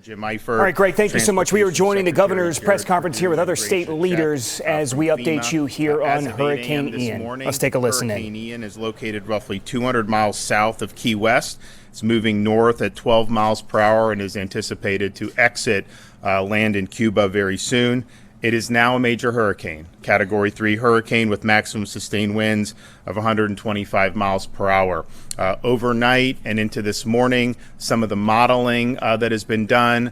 Jim Eifert. All right, Greg, thank you so much. We are joining the governor's press conference here with other state leaders as we update you here on Hurricane Ian. Let's take a listen in. Hurricane Ian is located roughly 200 miles south of Key West. It's moving north at 12 miles per hour and is anticipated to exit land in Cuba very soon. It is now a major hurricane, Category 3 hurricane with maximum sustained winds of 125 miles per hour. Overnight and into this morning, some of the modeling that has been done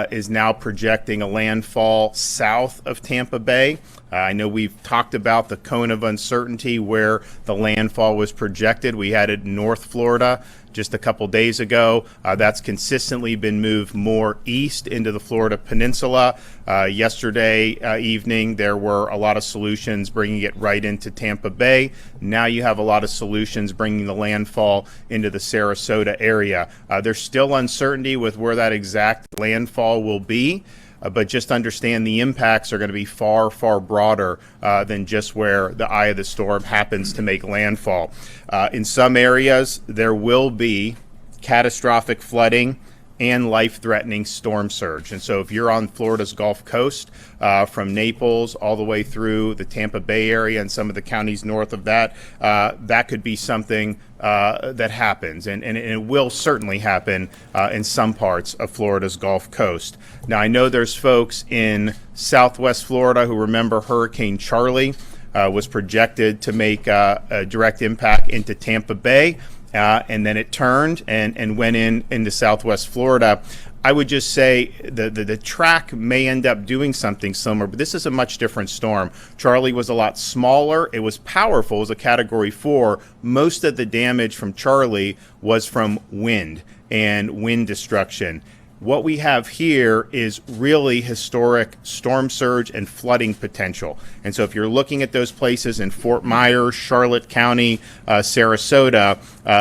is now projecting a landfall south of Tampa Bay. I know we've talked about the cone of uncertainty where the landfall was projected. We had it in North Florida just a couple days ago. That's consistently been moved more east into the Florida Peninsula. Yesterday evening, there were a lot of solutions bringing it right into Tampa Bay. Now you have a lot of solutions bringing the landfall into the Sarasota area. There's still uncertainty with where that exact landfall will be. But just understand the impacts are going to be far, far broader than just where the eye of the storm happens to make landfall. In some areas, there will be catastrophic flooding and life-threatening storm surge. And so if you're on Florida's Gulf Coast, from Naples all the way through the Tampa Bay area and some of the counties north of that, that could be something that happens. And it will certainly happen in some parts of Florida's Gulf Coast. Now, I know there's folks in Southwest Florida who remember Hurricane Charlie was projected to make a direct impact into Tampa Bay. And then it turned and went into Southwest Florida. I would just say the track may end up doing something similar, but this is a much different storm. Charlie was a lot smaller. It was powerful. It was a Category 4. Most of the damage from Charlie was from wind and wind destruction. What we have here is really historic storm surge and flooding potential. And so if you're looking at those places in Fort Myers, Charlotte County, Sarasota,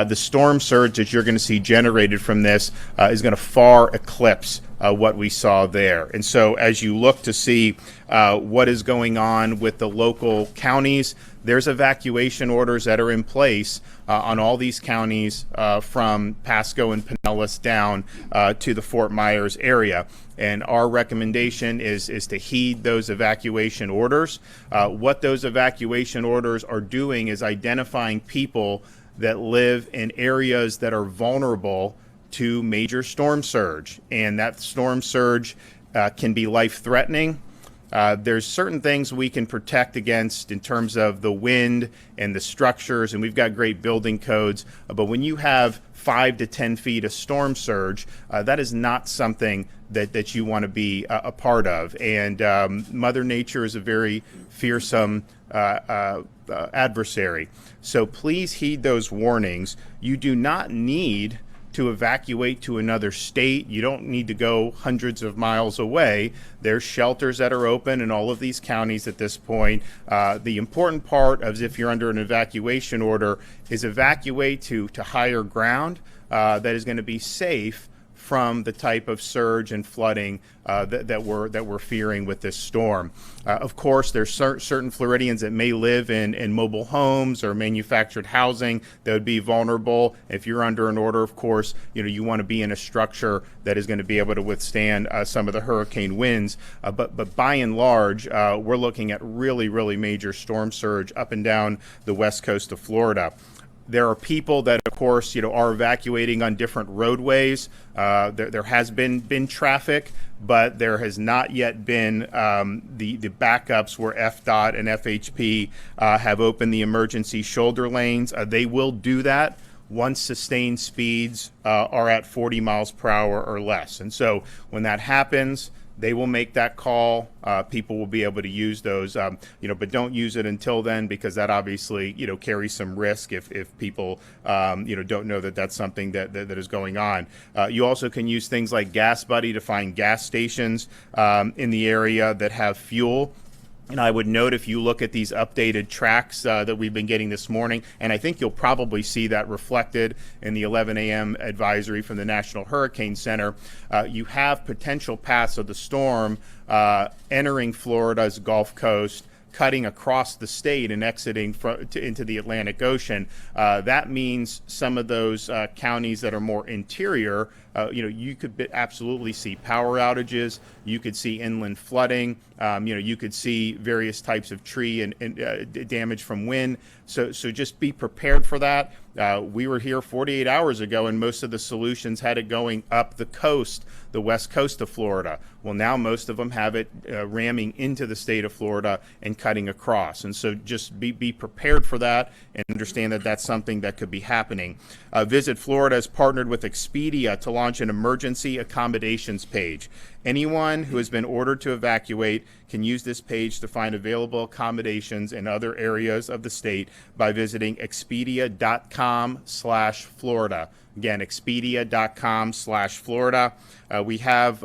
the storm surge that you're going to see generated from this is going to far eclipse what we saw there. And so as you look to see what is going on with the local counties, there's evacuation orders that are in place on all these counties from Pasco and Pinellas down to the Fort Myers area. And our recommendation is to heed those evacuation orders. What those evacuation orders are doing is identifying people that live in areas that are vulnerable to major storm surge. And that storm surge can be life-threatening. There's certain things we can protect against in terms of the wind and the structures, and we've got great building codes. But when you have 5 to 10 feet of storm surge, that is not something that you want to be a part of. And Mother Nature is a very fearsome adversary. So please heed those warnings. You do not need to evacuate to another state. You don't need to go hundreds of miles away. There's shelters that are open in all of these counties at this point. The important part of if you're under an evacuation order is evacuate to higher ground that is going to be safe from the type of surge and flooding that we're fearing with this storm. Of course, there's certain Floridians that may live in mobile homes or manufactured housing that would be vulnerable. If you're under an order, of course, you want to be in a structure that is going to be able to withstand some of the hurricane winds. But by and large, we're looking at really, really major storm surge up and down the west coast of Florida. There are people that, of course, are evacuating on different roadways. There has been traffic, but there has not yet been the backups where FDOT and FHP have opened the emergency shoulder lanes. They will do that once sustained speeds are at 40 miles per hour or less. And so when that happens, they will make that call. People will be able to use those, but don't use it until then, because that obviously, carries some risk if people, don't know that that's something that is going on. You also can use things like Gas Buddy to find gas stations in the area that have fuel. And I would note, if you look at these updated tracks that we've been getting this morning, and I think you'll probably see that reflected in the 11 a.m. advisory from the National Hurricane Center, you have potential paths of the storm entering Florida's Gulf Coast, cutting across the state and exiting into the Atlantic Ocean. That means some of those counties that are more interior, you could absolutely see power outages. You could see inland flooding. You could see various types of tree and damage from wind. So just be prepared for that. We were here 48 hours ago, and most of the solutions had it going up the coast, the west coast of Florida. Well, now most of them have it ramming into the state of Florida and cutting across. And so just be prepared for that and understand that that's something that could be happening. Visit Florida has partnered with Expedia to launch an emergency accommodations page. Anyone who has been ordered to evacuate can use this page to find available accommodations in other areas of the state by visiting expedia.com/Florida. Again, expedia.com/Florida. We have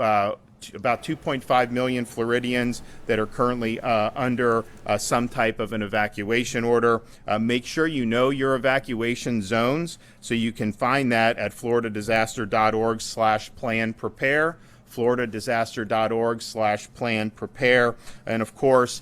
about 2.5 million Floridians that are currently under some type of an evacuation order. Make sure you know your evacuation zones, so you can find that at floridadisaster.org/plan-prepare. floridadisaster.org/plan-prepare. And of course,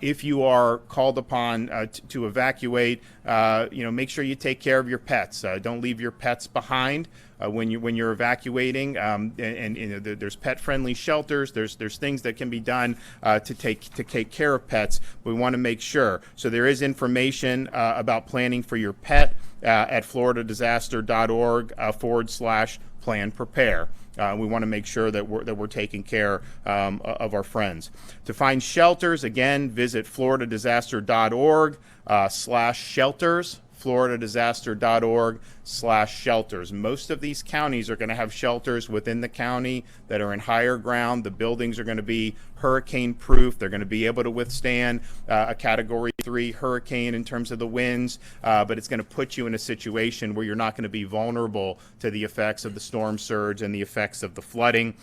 if you are called upon to evacuate, make sure you take care of your pets. Don't leave your pets behind when you're evacuating. There's pet-friendly shelters. There's things that can be done to take care of pets. We want to make sure. So there is information about planning for your pet at floridadisaster.org/plan-prepare. We want to make sure that we're taking care of our friends. To find shelters, again, visit floridadisaster.org/shelters. floridadisaster.org/shelters. Most of these counties are going to have shelters within the county that are in higher ground. The buildings are going to be hurricane proof. They're going to be able to withstand a Category 3 hurricane in terms of the winds, but it's going to put you in a situation where you're not going to be vulnerable to the effects of the storm surge and the effects of the flooding.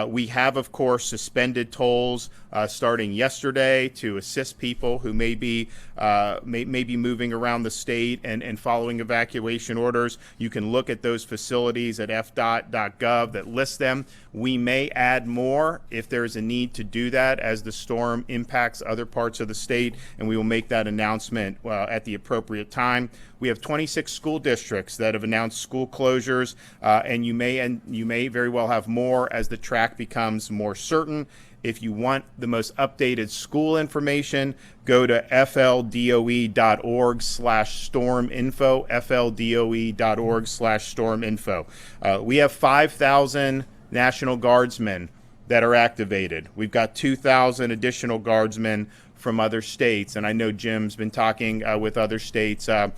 We have, of course, suspended tolls starting yesterday to assist people who may be moving around the state and following evacuation orders. You can look at those facilities at fdot.gov that list them. We may add more if there's a need to do that as the storm impacts other parts of the state, and we will make that announcement at the appropriate time. We have 26 school districts that have announced school closures, and you may very well have more as the track becomes more certain. If you want the most updated school information, go to fldoe.org/storminfo, fldoe.org/storminfo. We have 5,000 National Guardsmen that are activated. We've got 2,000 additional Guardsmen from other states, and I know Jim's been talking with other states, to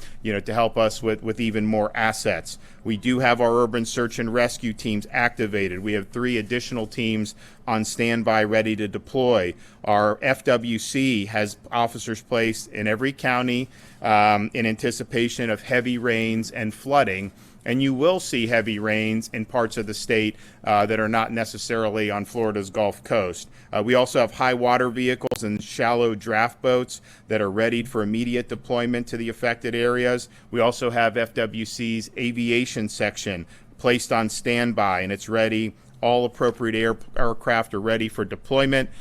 help us with even more assets. We do have our urban search and rescue teams activated. We have 3 additional teams on standby, ready to deploy. Our FWC has officers placed in every county in anticipation of heavy rains and flooding. And you will see heavy rains in parts of the state that are not necessarily on Florida's Gulf Coast. We also have high water vehicles and shallow draft boats that are ready for immediate deployment to the affected areas. We also have FWC's aviation section placed on standby, and it's ready. All appropriate aircraft are ready for deployment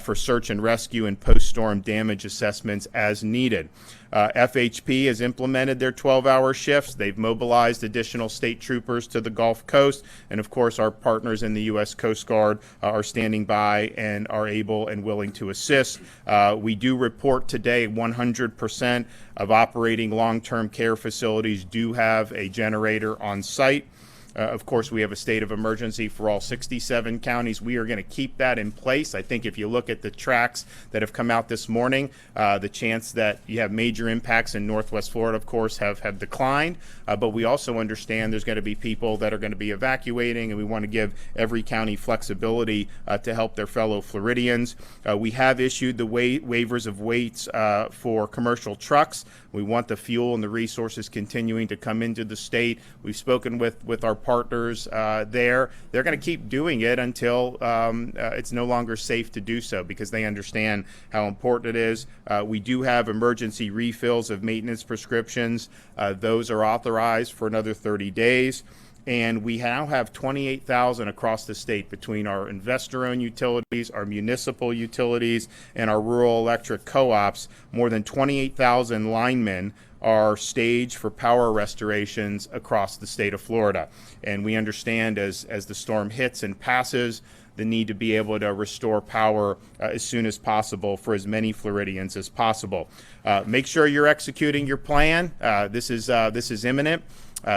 for search and rescue and post-storm damage assessments as needed. FHP has implemented their 12-hour shifts. They've mobilized additional state troopers to the Gulf Coast. And, of course, our partners in the U.S. Coast Guard are standing by and are able and willing to assist. We do report today 100% of operating long-term care facilities do have a generator on site. Of course, we have a state of emergency for all 67 counties. We are going to keep that in place. I think if you look at the tracks that have come out this morning, the chance that you have major impacts in Northwest Florida, of course, have declined. But we also understand there's going to be people that are going to be evacuating, and we want to give every county flexibility to help their fellow Floridians. We have issued the waivers of weights for commercial trucks. We want the fuel and the resources continuing to come into the state. We've spoken with our partners there. They're going to keep doing it until it's no longer safe to do so, because they understand how important it is. We do have emergency refills of maintenance prescriptions. Those are authorized for another 30 days. And we now have 28,000 across the state between our investor-owned utilities, our municipal utilities, and our rural electric co-ops. More than 28,000 linemen are staged for power restorations across the state of Florida. And we understand as the storm hits and passes, the need to be able to restore power as soon as possible for as many Floridians as possible. Make sure you're executing your plan. This is imminent.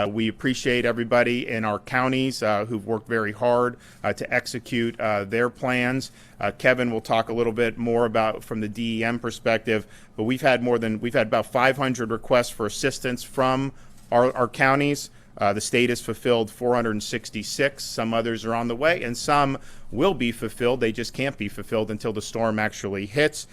We appreciate everybody in our counties who've worked very hard to execute their plans. Kevin will talk a little bit more about from the DEM perspective, but we've had about 500 requests for assistance from our counties. The state has fulfilled 466. Some others are on the way, and some will be fulfilled. They just can't be fulfilled until the storm actually hits.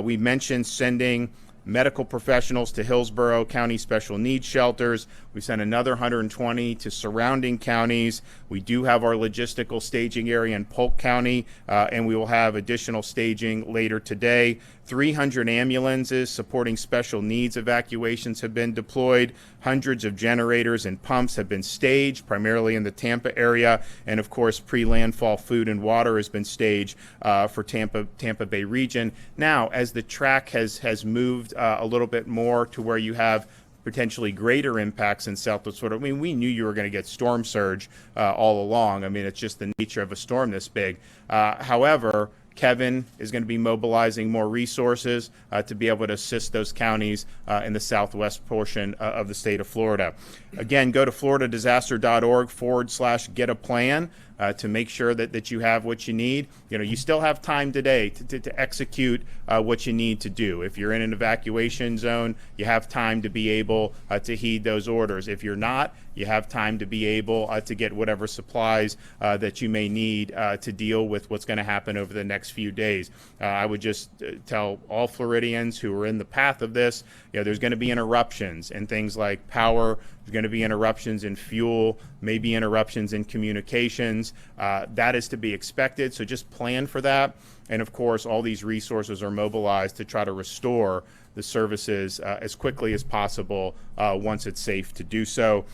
We mentioned sending medical professionals to Hillsborough County Special Needs Shelters. We sent another 120 to surrounding counties. We do have our logistical staging area in Polk County, and we will have additional staging later today. 300 ambulances supporting special needs evacuations have been deployed. Hundreds of generators and pumps have been staged, primarily in the Tampa area. And of course, pre-landfall food and water has been staged for Tampa Bay region. Now, as the track has moved a little bit more to where you have potentially greater impacts in Southwest Florida. I mean, we knew you were going to get storm surge all along. I mean, it's just the nature of a storm this big. However, Kevin is going to be mobilizing more resources to be able to assist those counties in the southwest portion of the state of Florida. Again, go to floridadisaster.org/get-a-plan to make sure that you have what you need. You know, you still have time today to execute what you need to do. If you're in an evacuation zone, you have time to be able to heed those orders. If you're not, you have time to be able to get whatever supplies that you may need to deal with what's going to happen over the next few days. I would just tell all Floridians who are in the path of this, you know, there's going to be interruptions in things like power. There's going to be interruptions in fuel, maybe interruptions in communications. That is to be expected, so just plan for that. And of course, all these resources are mobilized to try to restore the services as quickly as possible once it's safe to do so.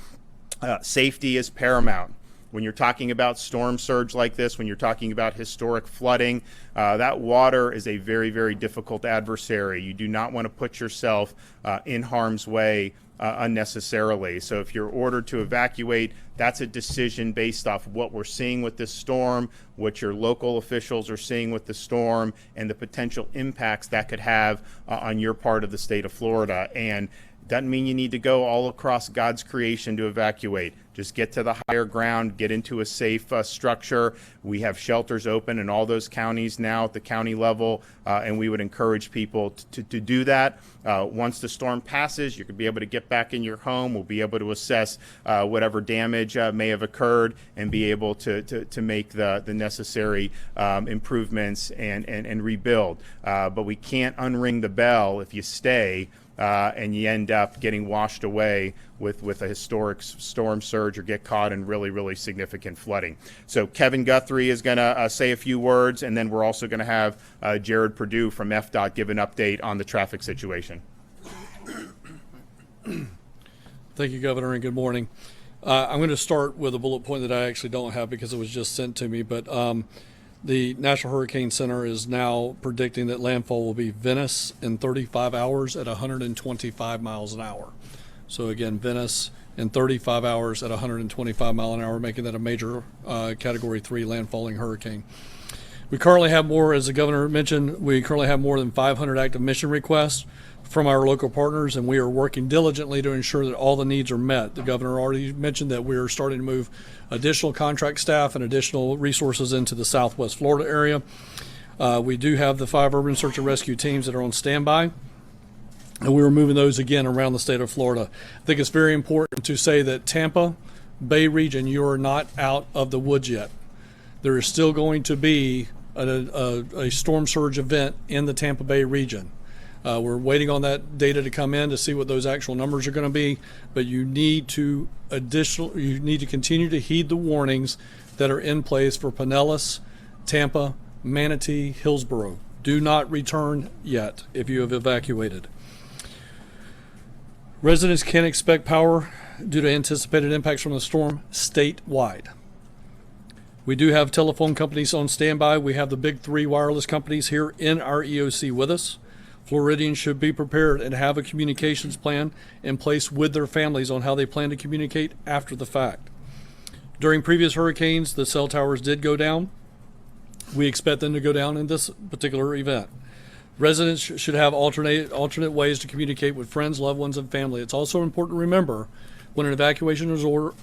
Safety is paramount. When you're talking about storm surge like this, when you're talking about historic flooding, that water is a very, very difficult adversary. You do not want to put yourself in harm's way unnecessarily. So if you're ordered to evacuate, that's a decision based off what we're seeing with this storm, what your local officials are seeing with the storm, and the potential impacts that could have on your part of the state of Florida. And doesn't mean you need to go all across God's creation to evacuate. Just get to the higher ground, get into a safe structure. We have shelters open in all those counties now at the county level, and we would encourage people to do that. Once the storm passes, you could be able to get back in your home. We'll be able to assess whatever damage may have occurred and be able to make the necessary improvements and rebuild. But we can't unring the bell if you stay. And you end up getting washed away with a historic storm surge or get caught in really, really significant flooding. So Kevin Guthrie is going to say a few words, and then we're also going to have Jared Perdue from FDOT give an update on the traffic situation. Thank you, Governor, and good morning. I'm going to start with a bullet point that I actually don't have because it was just sent to me, but the National Hurricane Center is now predicting that landfall will be Venice in 35 hours at 125 miles an hour. So again, Venice in 35 hours at 125 mile an hour, making that a major Category 3 landfalling hurricane. We currently have more, as the governor mentioned, we currently have more than 500 active mission requests from our local partners, and we are working diligently to ensure that all the needs are met. The governor already mentioned that we are starting to move additional contract staff and additional resources into the Southwest Florida area. We do have the 5 urban search and rescue teams that are on standby, and we are moving those again around the state of Florida. I think it's very important to say that Tampa Bay region, you are not out of the woods yet. There is still going to be a storm surge event in the Tampa Bay region. We're waiting on that data to come in to see what those actual numbers are going to be, but you need to continue to heed the warnings that are in place for Pinellas, Tampa, Manatee, Hillsborough. Do not return yet if you have evacuated. Residents can expect power due to anticipated impacts from the storm statewide. We do have telephone companies on standby. We have the big three wireless companies here in our EOC with us. Floridians should be prepared and have a communications plan in place with their families on how they plan to communicate after the fact. During previous hurricanes, the cell towers did go down. We expect them to go down in this particular event. Residents should have alternate ways to communicate with friends, loved ones, and family. It's also important to remember when an evacuation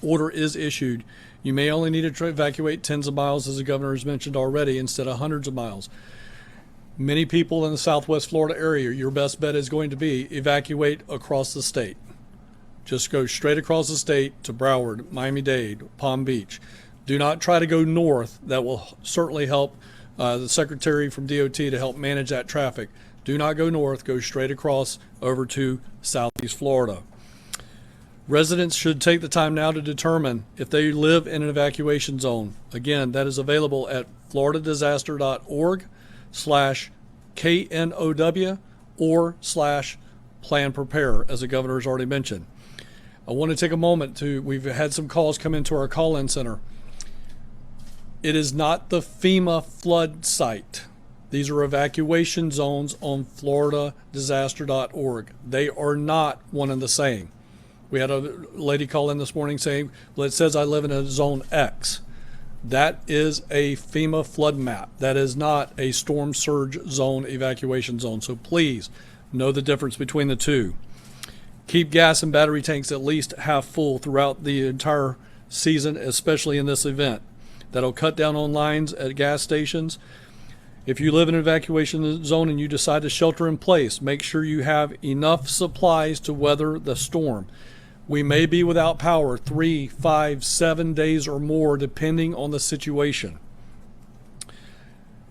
order is issued, you may only need to evacuate tens of miles, as the governor has mentioned already, instead of hundreds of miles. Many people in the Southwest Florida area, your best bet is going to be evacuate across the state. Just go straight across the state to Broward, Miami-Dade, Palm Beach. Do not try to go north. That will certainly help the secretary from DOT to help manage that traffic. Do not go north. Go straight across over to Southeast Florida. Residents should take the time now to determine if they live in an evacuation zone. Again, that is available at floridadisaster.org/KNOW or /plan prepare, as the governor has already mentioned. I want to take a moment we've had some calls come into our call-in center. It is not the FEMA flood site. These are evacuation zones on floridadisaster.org. They are not one and the same. We had a lady call in this morning saying, well, it says I live in a zone X. That is a FEMA flood map. That is not a storm surge zone evacuation zone. So please know the difference between the two. Keep gas and battery tanks at least half full throughout the entire season, especially in this event. That'll cut down on lines at gas stations. If you live in an evacuation zone and you decide to shelter in place, make sure you have enough supplies to weather the storm. We may be without power 3, 5, 7 days or more, depending on the situation.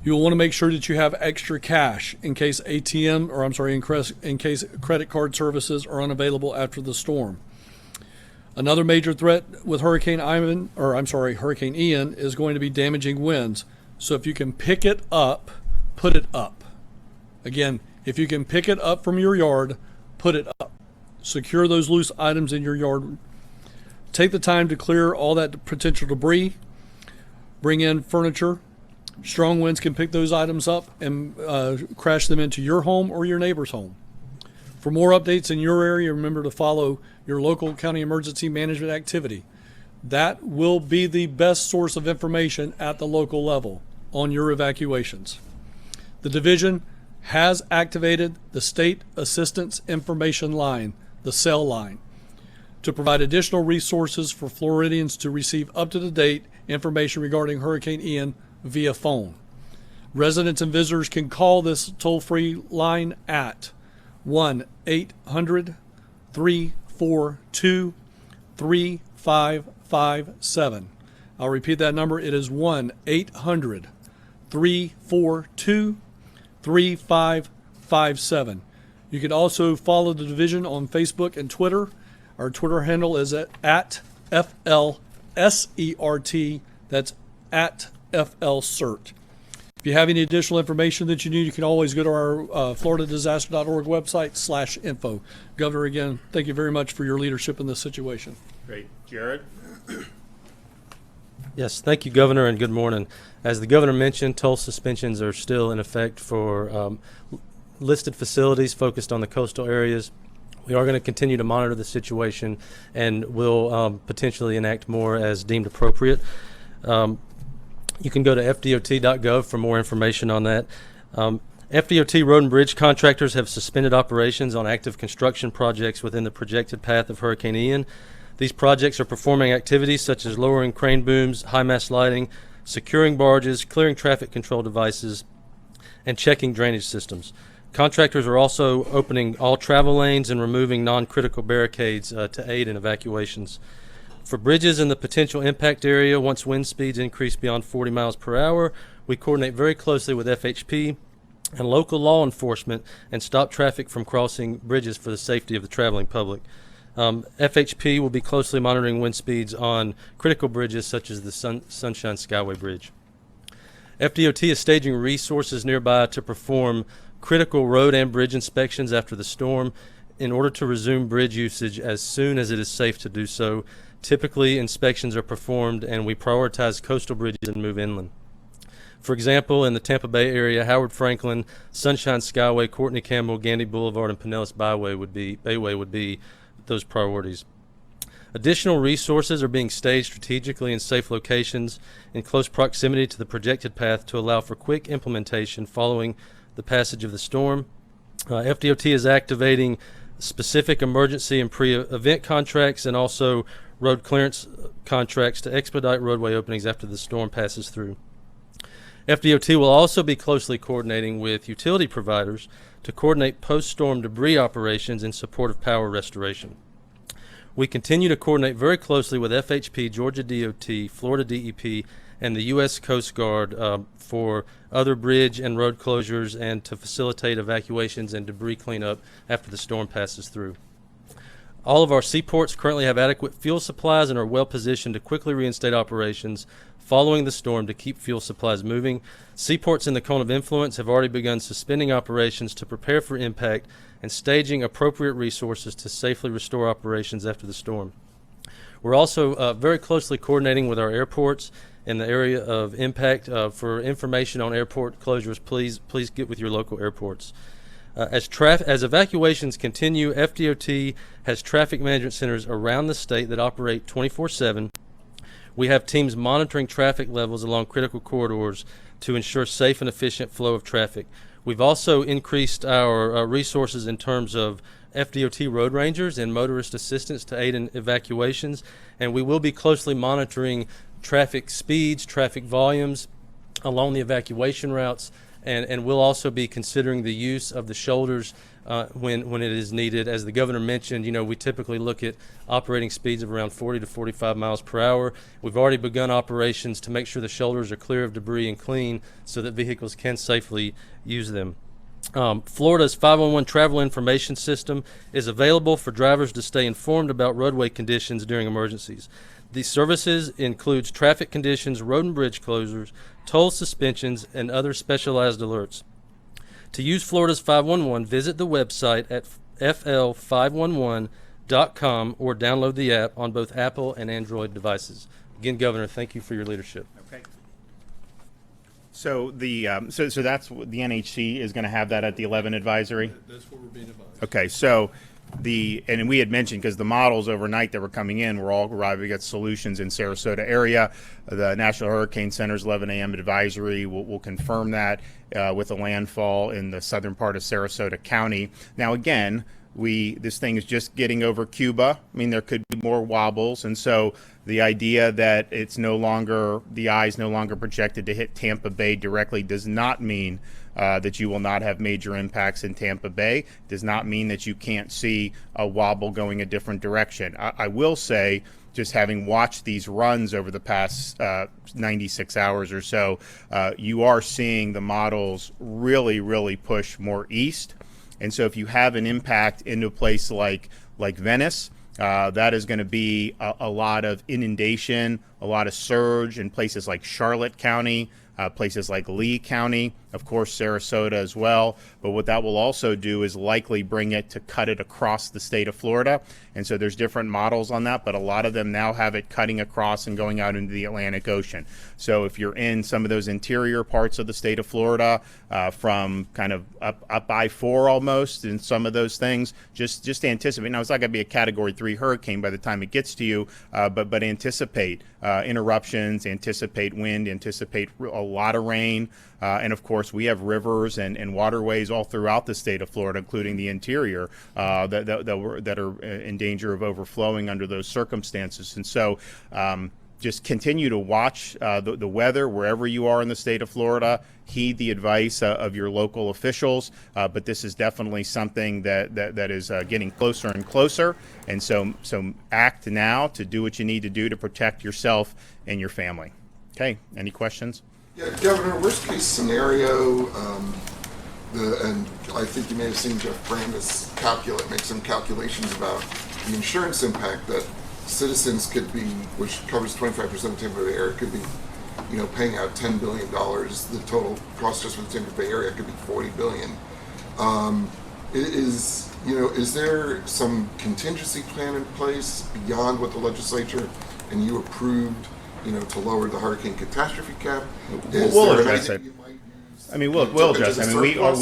You'll want to make sure that you have extra cash in case in case credit card services are unavailable after the storm. Another major threat with Hurricane Ian is going to be damaging winds. So if you can pick it up, put it up. Again, if you can pick it up from your yard, put it up. Secure those loose items in your yard. Take the time to clear all that potential debris. Bring in furniture. Strong winds can pick those items up and crash them into your home or your neighbor's home. For more updates in your area, remember to follow your local county emergency management activity. That will be the best source of information at the local level on your evacuations. The division has activated the State Assistance Information Line, the cell line, to provide additional resources for Floridians to receive up-to-date information regarding Hurricane Ian via phone. Residents and visitors can call this toll-free line at 1-800-342-3557. I'll repeat that number. It is 1-800-342-3557. You can also follow the division on Facebook and Twitter. Our Twitter handle is at FLSERT. That's at FLCERT. If you have any additional information that you need, you can always go to our floridadisaster.org website /info. Governor, again, thank you very much for your leadership in this situation. Great. Jared? Yes, thank you, Governor, and good morning. As the Governor mentioned, toll suspensions are still in effect for listed facilities focused on the coastal areas. We are going to continue to monitor the situation and will potentially enact more as deemed appropriate. You can go to fdot.gov for more information on that. FDOT road and bridge contractors have suspended operations on active construction projects within the projected path of Hurricane Ian. These projects are performing activities such as lowering crane booms, high mast lighting, securing barges, clearing traffic control devices, and checking drainage systems. Contractors are also opening all travel lanes and removing non-critical barricades to aid in evacuations. For bridges in the potential impact area, once wind speeds increase beyond 40 miles per hour, we coordinate very closely with FHP and local law enforcement and stop traffic from crossing bridges for the safety of the traveling public. FHP will be closely monitoring wind speeds on critical bridges such as the Sunshine Skyway Bridge. FDOT is staging resources nearby to perform critical road and bridge inspections after the storm. in order to resume bridge usage as soon as it is safe to do so. Typically, inspections are performed and we prioritize coastal bridges and move inland. For example, in the Tampa Bay area, Howard Franklin, Sunshine Skyway, Courtney Campbell, Gandy Boulevard, and Pinellas Bayway would be those priorities. Additional resources are being staged strategically in safe locations in close proximity to the projected path to allow for quick implementation following the passage of the storm. FDOT is activating specific emergency and pre-event contracts and also road clearance contracts to expedite roadway openings after the storm passes through. FDOT will also be closely coordinating with utility providers to coordinate post-storm debris operations in support of power restoration. We continue to coordinate very closely with FHP, Georgia DOT, Florida DEP, and the U.S. Coast Guard for other bridge and road closures and to facilitate evacuations and debris cleanup after the storm passes through. All of our seaports currently have adequate fuel supplies and are well positioned to quickly reinstate operations following the storm to keep fuel supplies moving. Seaports in the cone of influence have already begun suspending operations to prepare for impact and staging appropriate resources to safely restore operations after the storm. We're also very closely coordinating with our airports in the area of impact. For information on airport closures, please get with your local airports. As evacuations continue, FDOT has traffic management centers around the state that operate 24/7. We have teams monitoring traffic levels along critical corridors to ensure safe and efficient flow of traffic. We've also increased our resources in terms of FDOT road rangers and motorist assistance to aid in evacuations, and we will be closely monitoring traffic speeds, traffic volumes along the evacuation routes, and we'll also be considering the use of the shoulders when it is needed. As the governor mentioned, we typically look at operating speeds of around 40 to 45 miles per hour. We've already begun operations to make sure the shoulders are clear of debris and clean so that vehicles can safely use them. Florida's 511 travel information system is available for drivers to stay informed about roadway conditions during emergencies. These services includes traffic conditions, road and bridge closures, toll suspensions, and other specialized alerts. To use Florida's 511, visit the website at fl511.com or download the app on both Apple and Android devices. Again, Governor, thank you for your leadership. Okay. So so that's what the NHC is going to have that at the 11 advisory. That's what we're being advised. Okay, so and we had mentioned because the models overnight that were coming in were all arriving at solutions in Sarasota area. The National Hurricane Center's 11 a.m. advisory will confirm that with a landfall in the southern part of Sarasota County. Now again, this thing is just getting over Cuba. I mean, there could be more wobbles, and so the idea that the eye is no longer projected to hit Tampa Bay directly does not mean that you will not have major impacts in Tampa Bay. Does not mean that you can't see a wobble going a different direction. I will say, just having watched these runs over the past 96 hours or so, you are seeing the models really, really push more east. And so if you have an impact into a place like Venice, that is going to be a lot of inundation, a lot of surge in places like Charlotte County, places like Lee County, of course Sarasota as well. But what that will also do is likely bring it to cut it across the state of Florida. And so there's different models on that, but a lot of them now have it cutting across and going out into the Atlantic Ocean. So if you're in some of those interior parts of the state of Florida, from kind of up I-4 almost, and some of those things, just anticipate. Now, it's not going to be a Category 3 hurricane by the time it gets to you, but anticipate interruptions, anticipate wind, anticipate a lot of rain. And of course, we have rivers and waterways all throughout the state of Florida, including the interior, that are in danger of overflowing under those circumstances. And so just continue to watch the weather wherever you are in the state of Florida. Heed the advice of your local officials, but this is definitely something that is getting closer and closer. And so act now to do what you need to do to protect yourself and your family. Okay, any questions? Yeah, Governor, worst case scenario, and I think you may have seen Jeff Brandis make some calculations about the insurance impact that citizens could be, which covers 25% of Tampa Bay area, could be, paying out $10 billion. The total cost just for the Tampa Bay area could be $40 billion. Is there some contingency plan in place beyond what the legislature and you approved, to lower the hurricane catastrophe cap? We'll address it. I mean, we'll address it. I mean,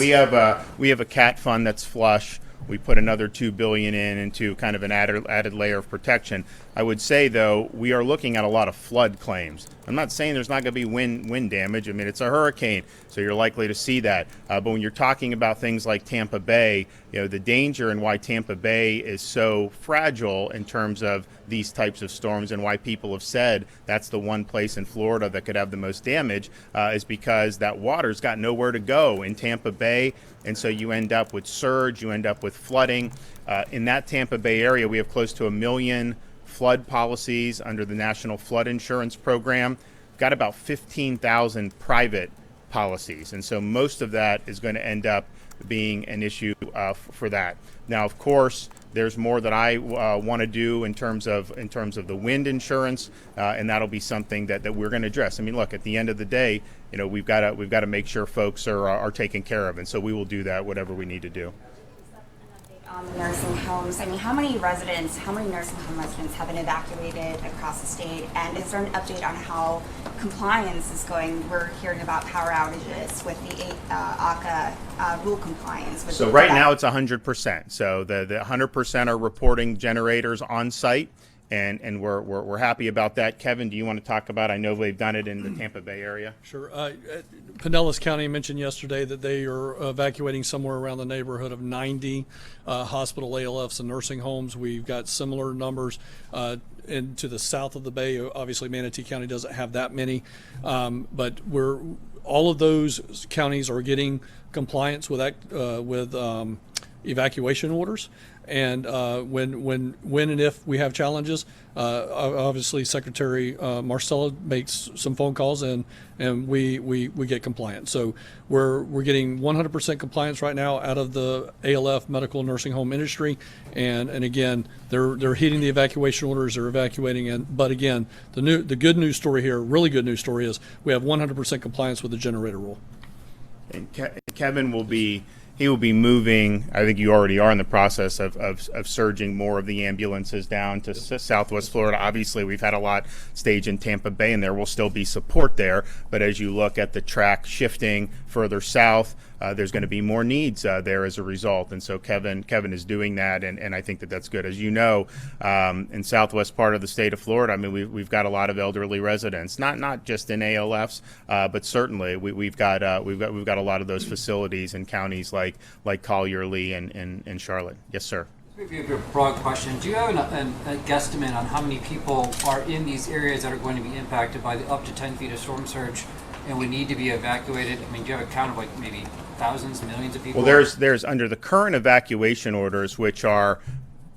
we have a cat fund that's flush. We put another $2 billion into kind of an added layer of protection. I would say, though, we are looking at a lot of flood claims. I'm not saying there's not going to be wind damage. I mean, it's a hurricane, so you're likely to see that. But when you're talking about things like Tampa Bay, the danger and why Tampa Bay is so fragile in terms of these types of storms and why people have said that's the one place in Florida that could have the most damage is because that water's got nowhere to go in Tampa Bay. And so you end up with surge, you end up with flooding. In that Tampa Bay area, we have close to 1 million flood policies under the National Flood Insurance Program. We've got about 15,000 private policies. And so most of that is going to end up being an issue for that. Now, of course, there's more that I want to do in terms of the wind insurance, and that'll be something that we're going to address. I mean, look, at the end of the day, we've got to make sure folks are taken care of, and so we will do that, whatever we need to do. On the nursing homes, I mean, how many nursing home residents have been evacuated across the state? And is there an update on how compliance is going? We're hearing about power outages with the ACA rule compliance. So right now it's 100%. So the 100% are reporting generators on site, and we're happy about that. Kevin, do you want to talk about? I know they've done it in the Tampa Bay area. Sure. Pinellas County mentioned yesterday that they are evacuating somewhere around the neighborhood of 90 hospital ALFs and nursing homes. We've got similar numbers into the south of the Bay. Obviously, Manatee County doesn't have that many, but all of those counties are getting compliance with evacuation orders. And when and if we have challenges, obviously Secretary Marcella makes some phone calls and we get compliance. So we're getting 100% compliance right now out of the ALF medical nursing home industry, and again they're hitting the evacuation orders, they're evacuating. But again, the good news story here, really good news story, is we have 100% compliance with the generator rule. And Kevin will be moving. I think you already are in the process of surging more of the ambulances down to Southwest Florida. Obviously, we've had a lot staged in Tampa Bay, and there will still be support there. But as you look at the track shifting further south, there's going to be more needs there as a result. And so Kevin is doing that, and I think that's good. As you know, in southwest part of the state of Florida, I mean, we've got a lot of elderly residents, not just in ALFs, but certainly we've got a lot of those facilities in counties like Collier, Lee, and Charlotte. Yes, sir. Maybe a broad question. Do you have a guesstimate on how many people are in these areas that are going to be impacted by the up to 10 feet of storm surge and would need to be evacuated? I mean, do you have a count of like maybe thousands, millions of people? Well, there's under the current evacuation orders, which are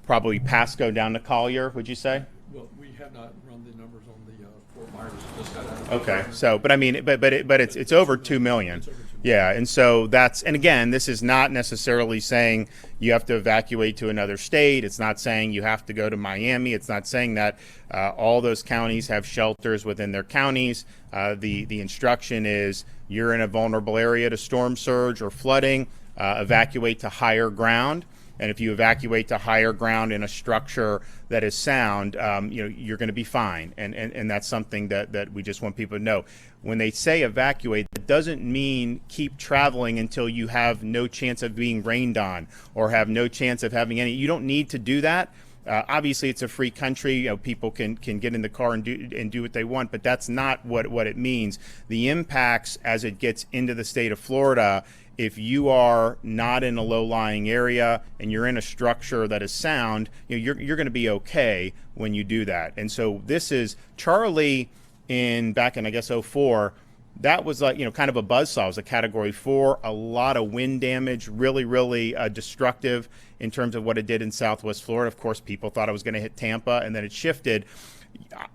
probably Pasco down to Collier, would you say? Well, we have not run the numbers on the Fort Myers. Just got out. Okay, so but I mean, but it's over 2 million. Yeah, and so and again, this is not necessarily saying you have to evacuate to another state. It's not saying you have to go to Miami. It's not saying that all those counties have shelters within their counties. The instruction is you're in a vulnerable area to storm surge or flooding, evacuate to higher ground. And if you evacuate to higher ground in a structure that is sound, you're going to be fine. And that's something that we just want people to know. When they say evacuate, it doesn't mean keep traveling until you have no chance of being rained on or have no chance of having any. You don't need to do that. Obviously, it's a free country. People can get in the car and do what they want, but that's not what it means. The impacts as it gets into the state of Florida, if you are not in a low-lying area and you're in a structure that is sound, you're going to be okay when you do that. And so this is Charlie back in I guess 2004. That was like kind of a buzzsaw. It was a Category 4, a lot of wind damage, really, really destructive in terms of what it did in Southwest Florida. Of course, people thought it was going to hit Tampa, and then it shifted.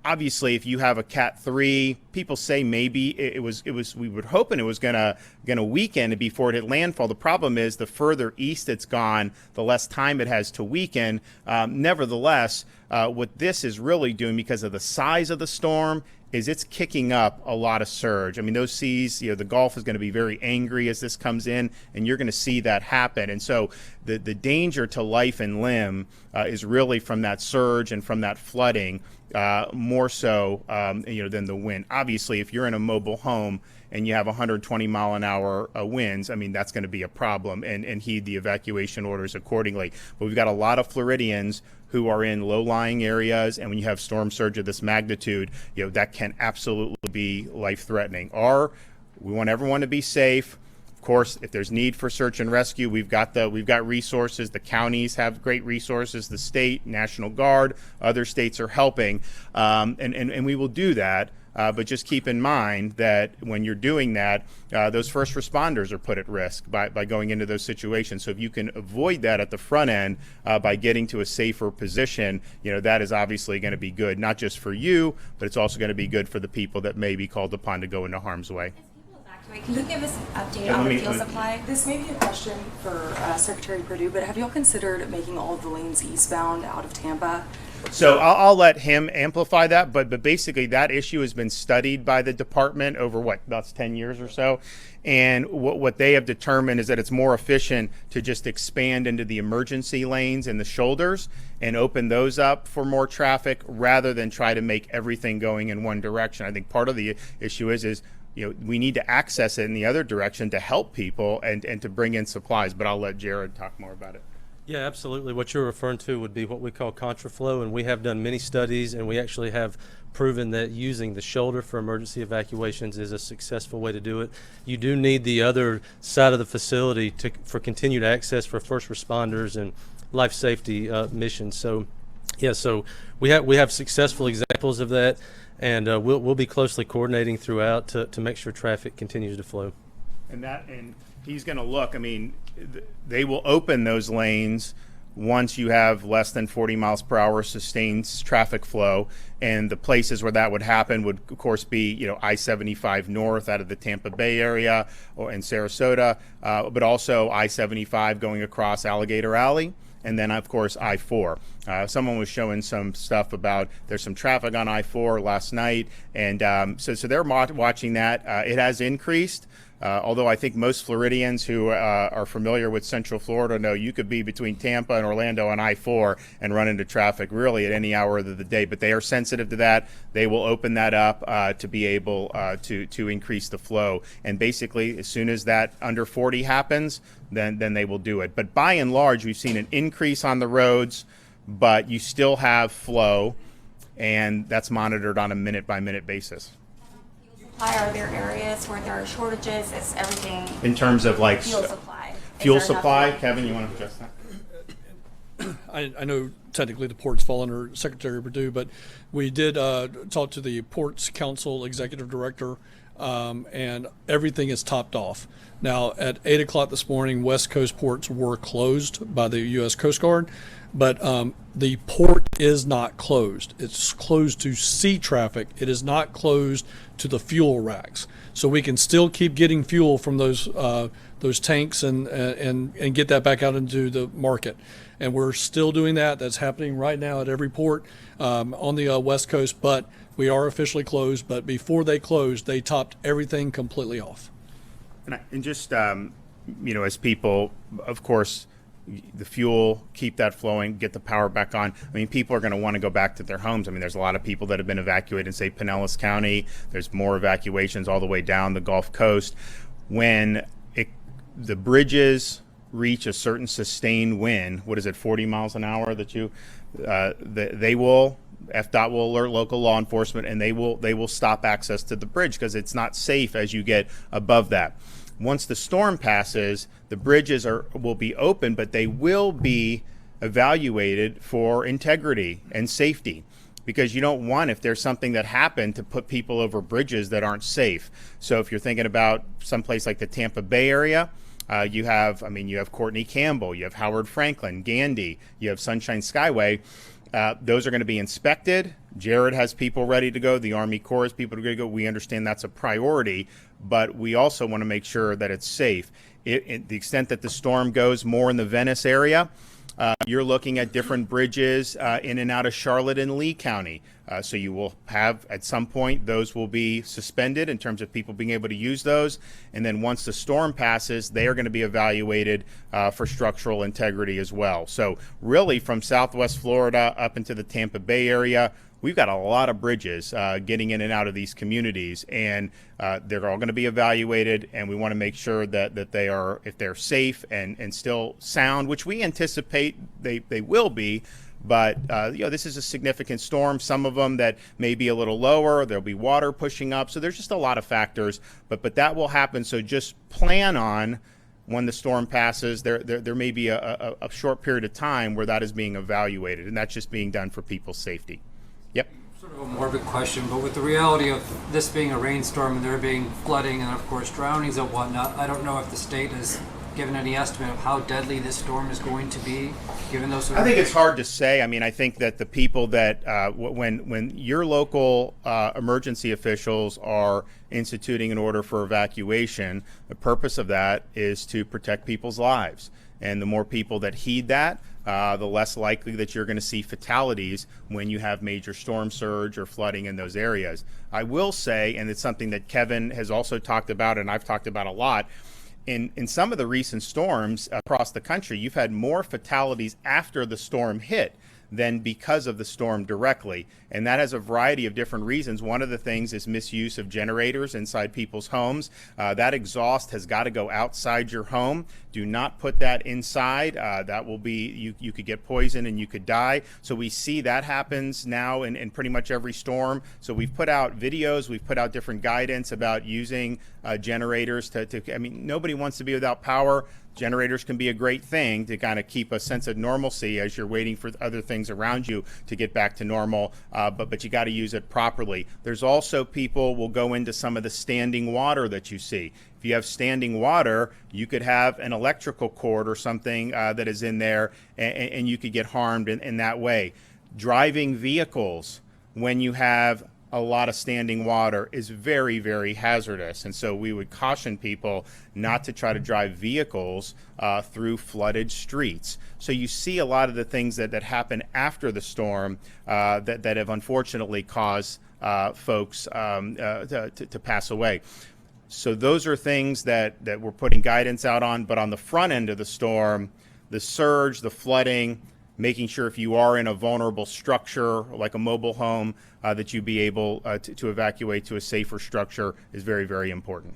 Obviously, if you have a Cat 3, people say maybe it was. We were hoping it was gonna weaken before it hit landfall. The problem is the further east it's gone, the less time it has to weaken. Nevertheless, what this is really doing, because of the size of the storm is it's kicking up a lot of surge. I mean, those seas, the Gulf is going to be very angry as this comes in, and you're going to see that happen. And so the danger to life and limb is really from that surge and from that flooding, more so than the wind. Obviously, if you're in a mobile home and you have 120 mile an hour winds, I mean, that's going to be a problem, and heed the evacuation orders accordingly. But we've got a lot of Floridians who are in low-lying areas, and when you have storm surge of this magnitude, that can absolutely be life-threatening. We want everyone to be safe. Of course, if there's need for search and rescue, we've got resources. The counties have great resources. The state, National Guard, other states are helping, and we will do that. But just keep in mind that when you're doing that, those first responders are put at risk by going into those situations. So if you can avoid that at the front end by getting to a safer position, that is obviously going to be good, not just for you, but it's also going to be good for the people that may be called upon to go into harm's way. Can you give us an update on the fuel supply? This may be a question for Secretary Perdue, but have y'all considered making all of the lanes eastbound out of Tampa? So I'll let him amplify that, but basically that issue has been studied by the department over about 10 years or so. And what they have determined is that it's more efficient to just expand into the emergency lanes and the shoulders and open those up for more traffic rather than try to make everything going in one direction. I think part of the issue is we need to access it in the other direction to help people and to bring in supplies. But I'll let Jared talk more about it. Yeah, absolutely. What you're referring to would be what we call contraflow, and we have done many studies, and we actually have proven that using the shoulder for emergency evacuations is a successful way to do it. You do need the other side of the facility for continued access for first responders and life safety missions. So, yeah, so we have successful examples of that, and we'll be closely coordinating throughout to make sure traffic continues to flow. And he's going to look. I mean, they will open those lanes once you have less than 40 miles per hour sustained traffic flow. And the places where that would happen would, of course, be I-75 north out of the Tampa Bay area or in Sarasota, but also I-75 going across Alligator Alley. And then, of course, I-4. Someone was showing some stuff about there's some traffic on I-4 last night. And so they're watching that. It has increased. Although I think most Floridians who are familiar with Central Florida know you could be between Tampa and Orlando on I-4 and run into traffic really at any hour of the day. But they are sensitive to that. They will open that up to be able to increase the flow. And basically, as soon as that under 40 happens, then they will do it. But by and large, we've seen an increase on the roads, but you still have flow, and that's monitored on a minute-by-minute basis. Are there areas where there are shortages? Is everything in terms of like fuel supply? Fuel supply, Kevin, you want to address that? I know technically the ports fall under Secretary Perdue, but we did talk to the Ports Council Executive Director, and everything is topped off. Now, at 8 o'clock this morning, West Coast ports were closed by the U.S. Coast Guard, but the port is not closed. It's closed to sea traffic. It is not closed to the fuel racks. So we can still keep getting fuel from those tanks and get that back out into the market. And we're still doing that. That's happening right now at every port on the West Coast, but we are officially closed. But before they closed, they topped everything completely off. And just, as people, of course, the fuel, keep that flowing, get the power back on. I mean, people are going to want to go back to their homes. I mean, there's a lot of people that have been evacuated in, say, Pinellas County. There's more evacuations all the way down the Gulf Coast. When the bridges reach a certain sustained wind, 40 miles an hour that FDOT will alert local law enforcement, and they will stop access to the bridge because it's not safe as you get above that. Once the storm passes, the bridges will be open, but they will be evaluated for integrity and safety, because you don't want, if there's something that happened, to put people over bridges that aren't safe. So if you're thinking about someplace like the Tampa Bay area, you have Courtney Campbell, you have Howard Franklin, Gandy, you have Sunshine Skyway. Those are going to be inspected. Jared has people ready to go. The Army Corps has people ready to go. We understand that's a priority, but we also want to make sure that it's safe. To the extent that the storm goes more in the Venice area, You're looking at different bridges in and out of Charlotte and Lee County. So you will have, at some point, those will be suspended in terms of people being able to use those. And then once the storm passes, they are going to be evaluated for structural integrity as well. So really from Southwest Florida up into the Tampa Bay area, we've got a lot of bridges getting in and out of these communities, and they're all going to be evaluated, and we want to make sure that they are, if they're safe and still sound, which we anticipate they will be. But this is a significant storm. Some of them that may be a little lower. There'll be water pushing up. So there's just a lot of factors. But that will happen. So just plan on when the storm passes. There may be a short period of time where that is being evaluated, and that's just being done for people's safety. Yep. Sort of a morbid question, but with the reality of this being a rainstorm and there being flooding and of course drownings and whatnot, I don't know if the state has given any estimate of how deadly this storm is going to be, given those sort of... I think it's hard to say. I mean, I think that the people that, when your local emergency officials are instituting an order for evacuation, the purpose of that is to protect people's lives. And the more people that heed that, the less likely that you're going to see fatalities when you have major storm surge or flooding in those areas. I will say, and it's something that Kevin has also talked about and I've talked about a lot, in some of the recent storms across the country, you've had more fatalities after the storm hit than because of the storm directly. And that has a variety of different reasons. One of the things is misuse of generators inside people's homes. That exhaust has got to go outside your home. Do not put that inside. That will be, you could get poisoned and you could die. So we see that happens now in pretty much every storm. So we've put out videos, we've put out different guidance about using generators I mean, nobody wants to be without power. Generators can be a great thing to kind of keep a sense of normalcy as you're waiting for other things around you to get back to normal, but you got to use it properly. There's also people will go into some of the standing water that you see. If you have standing water, you could have an electrical cord or something that is in there, and you could get harmed in that way. Driving vehicles when you have a lot of standing water is very, very hazardous. And so we would caution people not to try to drive vehicles through flooded streets. So you see a lot of the things that happen after the storm that have unfortunately caused folks to pass away. So those are things that we're putting guidance out on. But on the front end of the storm, the surge, the flooding, making sure if you are in a vulnerable structure like a mobile home that you be able to evacuate to a safer structure is very, very important.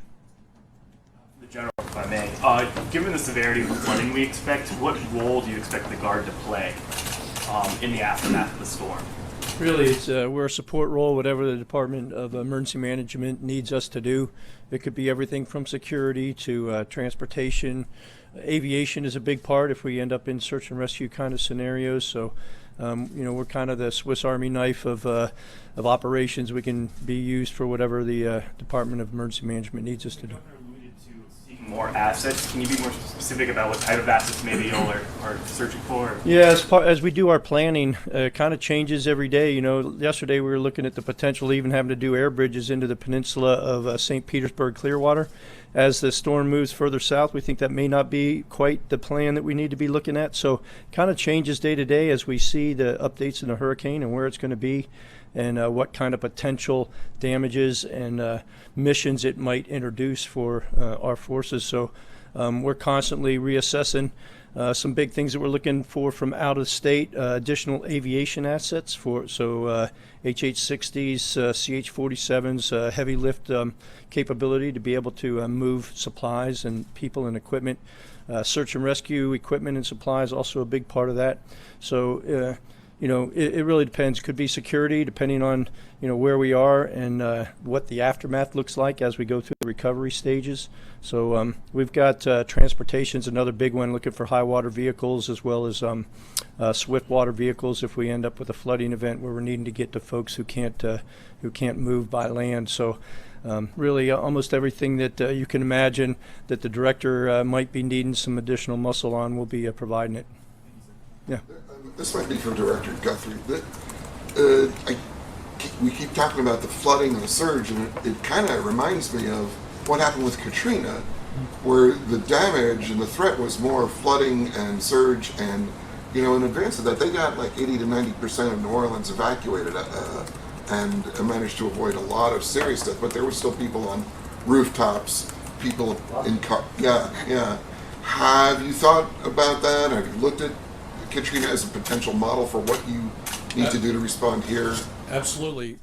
The general, if I may, given the severity of the flooding we expect, what role do you expect the Guard to play in the aftermath of the storm? Really, it's we're a support role, whatever the Department of Emergency Management needs us to do. It could be everything from security to transportation. Aviation is a big part if we end up in search and rescue kind of scenarios. So, we're kind of the Swiss Army knife of operations. We can be used for whatever the Department of Emergency Management needs us to do. More assets. Can you be more specific about what type of assets maybe y'all are searching for? Yeah, as we do our planning, it kind of changes every day. Yesterday we were looking at the potential even having to do air bridges into the peninsula of St. Petersburg, Clearwater. As the storm moves further south, we think that may not be quite the plan that we need to be looking at. So kind of changes day to day as we see the updates in the hurricane and where it's going to be, and what kind of potential damages and missions it might introduce for our forces. So we're constantly reassessing some big things that we're looking for from out of state, additional aviation assets HH-60s, CH-47s, heavy lift capability to be able to move supplies and people and equipment. Search and rescue equipment and supplies also a big part of that. So it really depends. Could be security, depending on where we are and what the aftermath looks like as we go through the recovery stages. So we've got transportation's another big one, looking for high water vehicles as well as swift water vehicles if we end up with a flooding event where we're needing to get to folks who can't move by land. So really almost everything that you can imagine that the director might be needing some additional muscle on, will be providing it. Yeah. This might be for Director Guthrie. We keep talking about the flooding and the surge, and it kind of reminds me of what happened with Katrina, where the damage and the threat was more flooding and surge and in advance of that, they got like 80 to 90% of New Orleans evacuated and managed to avoid a lot of serious death. But there were still people on rooftops, people in car. Yeah. Have you thought about that? Have you looked at Katrina as a potential model for what you need to do to respond here? Absolutely.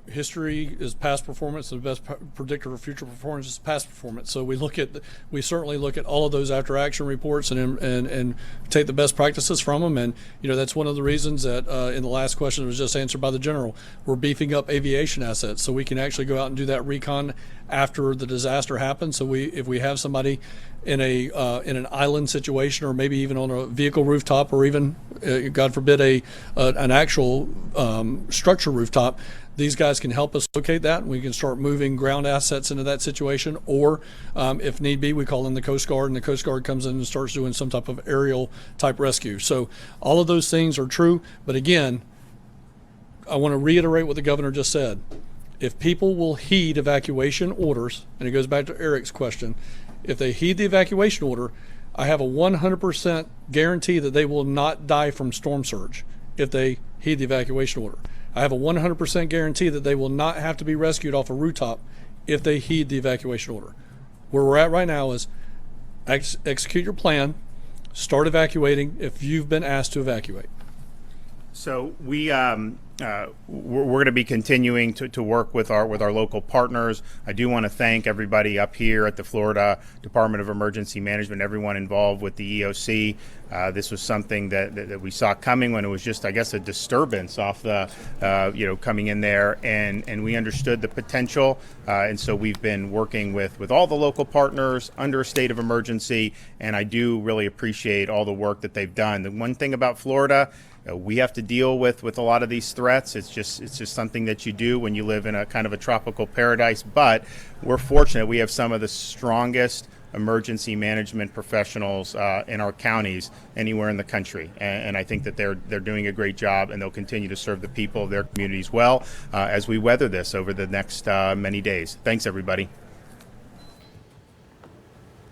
History is past performance, and the best predictor of future performance is past performance. So we certainly look at all of those after action reports and take the best practices from them. And that's one of the reasons that in the last question that was just answered by the general, we're beefing up aviation assets so we can actually go out and do that recon after the disaster happens. So if we have somebody in an island situation, or maybe even on a vehicle rooftop, or even God forbid an actual structure rooftop, these guys can help us locate that, and we can start moving ground assets into that situation. Or if need be, we call in the Coast Guard, and the Coast Guard comes in and starts doing some type of aerial type rescue. So all of those things are true. But again, I want to reiterate what the governor just said. If people will heed evacuation orders, and it goes back to Eric's question, if they heed the evacuation order, I have a 100% guarantee that they will not die from storm surge if they heed the evacuation order. I have a 100% guarantee that they will not have to be rescued off a rooftop if they heed the evacuation order. Where we're at right now is execute your plan, start evacuating if you've been asked to evacuate. So we're going to be continuing to work with our local partners. I do want to thank everybody up here at the Florida Department of Emergency Management, everyone involved with the EOC. This was something that we saw coming when it was just, I guess, a disturbance off the, coming in there, and we understood the potential. And so we've been working with all the local partners under a state of emergency, and I do really appreciate all the work that they've done. The one thing about Florida, we have to deal with a lot of these threats. It's just something that you do when you live in a kind of a tropical paradise. But we're fortunate we have some of the strongest emergency management professionals in our counties anywhere in the country, and I think that they're doing a great job, and they'll continue to serve the people of their communities well as we weather this over the next many days. Thanks, everybody.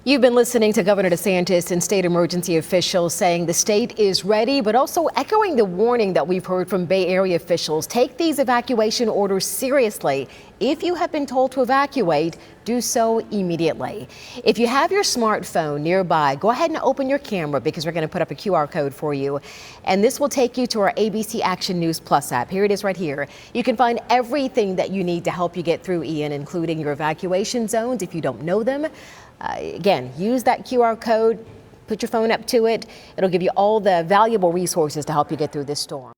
You've been listening to Governor DeSantis and state emergency officials saying the state is ready, but also echoing the warning that we've heard from Bay Area officials. Take these evacuation orders seriously. If you have been told to evacuate, do so immediately. If you have your smartphone nearby, go ahead and open your camera, because we're going to put up a QR code for you. And this will take you to our ABC Action News Plus app. Here it is right here. You can find everything that you need to help you get through, Ian, including your evacuation zones if you don't know them. Again, use that QR code, put your phone up to it. It'll give you all the valuable resources to help you get through this storm.